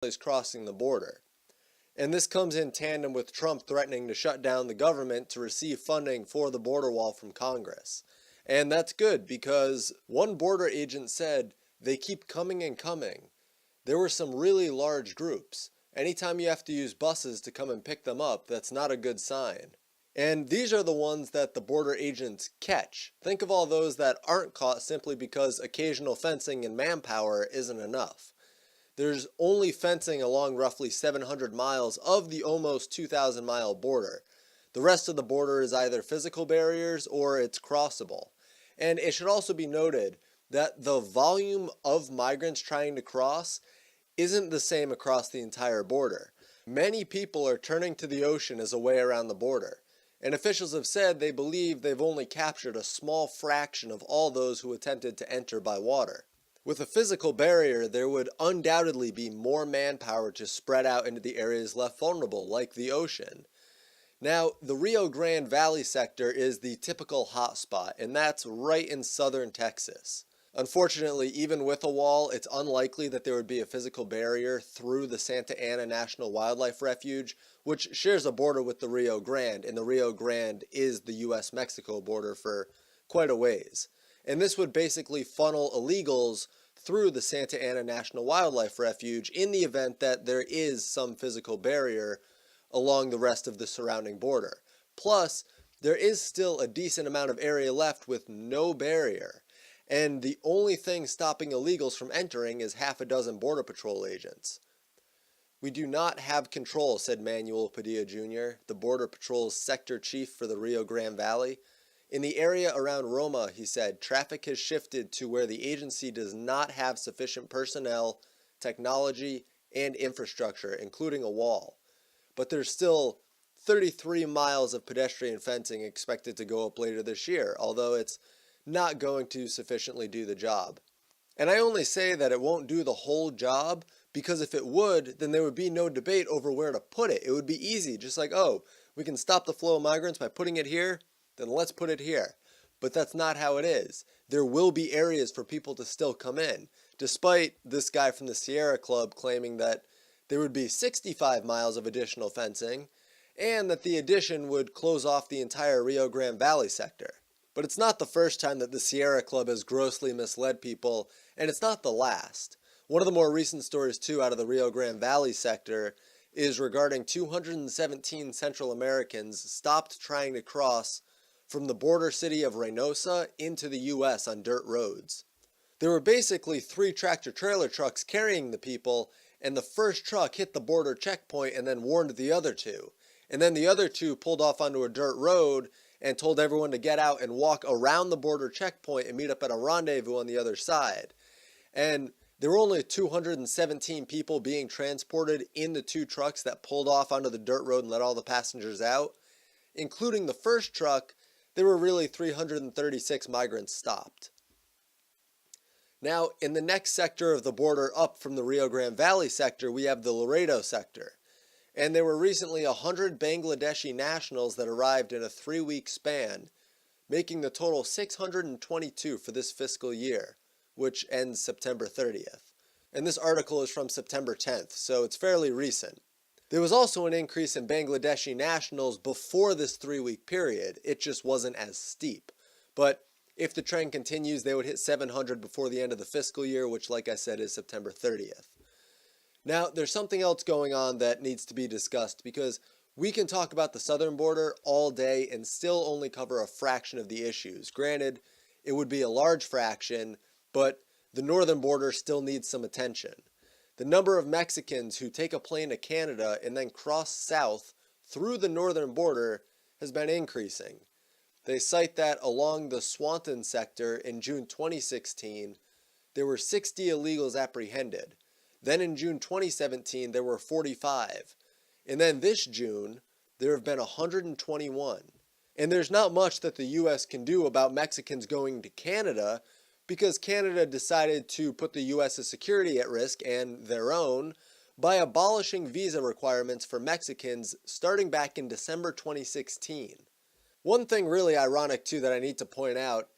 families crossing the border. And this comes in tandem with Trump threatening to shut down the government to receive funding for the border wall from Congress. And that's good because one border agent said they keep coming and coming. There were some really large groups. Anytime you have to use buses to come and pick them up, that's not a good sign. And these are the ones that the border agents catch. Think of all those that aren't caught simply because occasional fencing and manpower isn't enough. There's only fencing along roughly 700 miles of the almost 2,000 mile border. The rest of the border is either physical barriers or it's crossable. And it should also be noted that the volume of migrants trying to cross isn't the same across the entire border. Many people are turning to the ocean as a way around the border. And officials have said they believe they've only captured a small fraction of all those who attempted to enter by water. With a physical barrier, there would undoubtedly be more manpower to spread out into the areas left vulnerable, like the ocean. Now, the Rio Grande Valley sector is the typical hotspot, and that's right in southern Texas. Unfortunately, even with a wall, it's unlikely that there would be a physical barrier through the Santa Ana National Wildlife Refuge, which shares a border with the Rio Grande, and the Rio Grande is the US-Mexico border for quite a ways. And this would basically funnel illegals through the Santa Ana National Wildlife Refuge in the event that there is some physical barrier along the rest of the surrounding border. Plus, there is still a decent amount of area left with no barrier. And the only thing stopping illegals from entering is half a dozen Border Patrol agents. "We do not have control," said Manuel Padilla Jr., the Border Patrol's sector chief for the Rio Grande Valley. "In the area around Roma," he said, "traffic has shifted to where the agency does not have sufficient personnel, technology, and infrastructure, including a wall. But there's still 33 miles of pedestrian fencing expected to go up later this year, although it's not going to sufficiently do the job." And I only say that it won't do the whole job because if it would, then there would be no debate over where to put it. It would be easy, just like, oh, we can stop the flow of migrants by putting it here, then let's put it here. But that's not how it is. There will be areas for people to still come in, despite this guy from the Sierra Club claiming that there would be 65 miles of additional fencing and that the addition would close off the entire Rio Grande Valley sector. But it's not the first time that the Sierra Club has grossly misled people, and it's not the last. One of the more recent stories, too, out of the Rio Grande Valley sector is regarding 217 Central Americans stopped trying to cross from the border city of Reynosa into the U.S. on dirt roads. There were basically 3 tractor-trailer trucks carrying the people, and the first truck hit the border checkpoint and then warned the other 2. And then the other 2 pulled off onto a dirt road and told everyone to get out and walk around the border checkpoint and meet up at a rendezvous on the other side. And there were only 217 people being transported in the 2 trucks that pulled off onto the dirt road and let all the passengers out. Including the first truck, there were really 336 migrants stopped. Now, in the next sector of the border up from the Rio Grande Valley sector, we have the Laredo sector. And there were recently 100 Bangladeshi nationals that arrived in a 3-week span, making the total 622 for this fiscal year, which ends September 30th. And this article is from September 10th, so it's fairly recent. There was also an increase in Bangladeshi nationals before this 3-week period. It just wasn't as steep. But if the trend continues, they would hit 700 before the end of the fiscal year, which, like I said, is September 30th. Now, there's something else going on that needs to be discussed because we can talk about the southern border all day and still only cover a fraction of the issues. Granted, it would be a large fraction, but the northern border still needs some attention. The number of Mexicans who take a plane to Canada and then cross south through the northern border has been increasing. They cite that along the Swanton sector in June 2016, there were 60 illegals apprehended. Then in June 2017, there were 45. And then this June, there have been 121. And there's not much that the U.S. can do about Mexicans going to Canada because Canada decided to put the U.S.'s security at risk and their own by abolishing visa requirements for Mexicans starting back in December 2016. One thing really ironic too that I need to point out,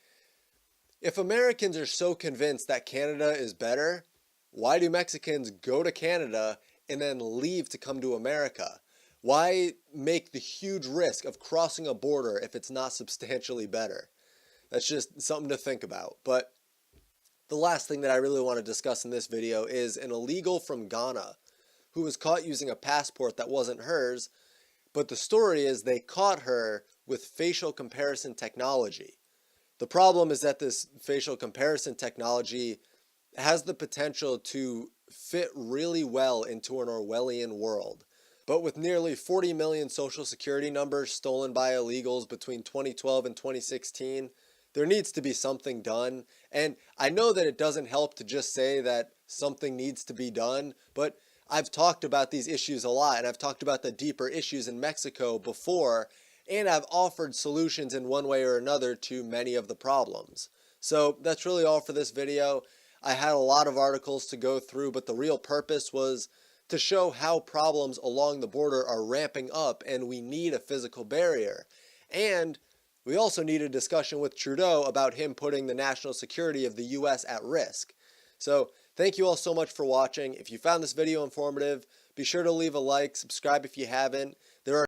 if Americans are so convinced that Canada is better, why do Mexicans go to Canada and then leave to come to America? Why make the huge risk of crossing a border if it's not substantially better? That's just something to think about. But the last thing that I really want to discuss in this video is an illegal from Ghana who was caught using a passport that wasn't hers, but the story is they caught her with facial comparison technology. The problem is that this facial comparison technology has the potential to fit really well into an Orwellian world. But with nearly 40 million social security numbers stolen by illegals between 2012 and 2016, there needs to be something done. And I know that it doesn't help to just say that something needs to be done, but I've talked about these issues a lot, and I've talked about the deeper issues in Mexico before, and I've offered solutions in one way or another to many of the problems. So that's really all for this video. I had a lot of articles to go through, but the real purpose was to show how problems along the border are ramping up and we need a physical barrier. And we also need a discussion with Trudeau about him putting the national security of the US at risk. So thank you all so much for watching. If you found this video informative, be sure to leave a like, subscribe if you haven't. There are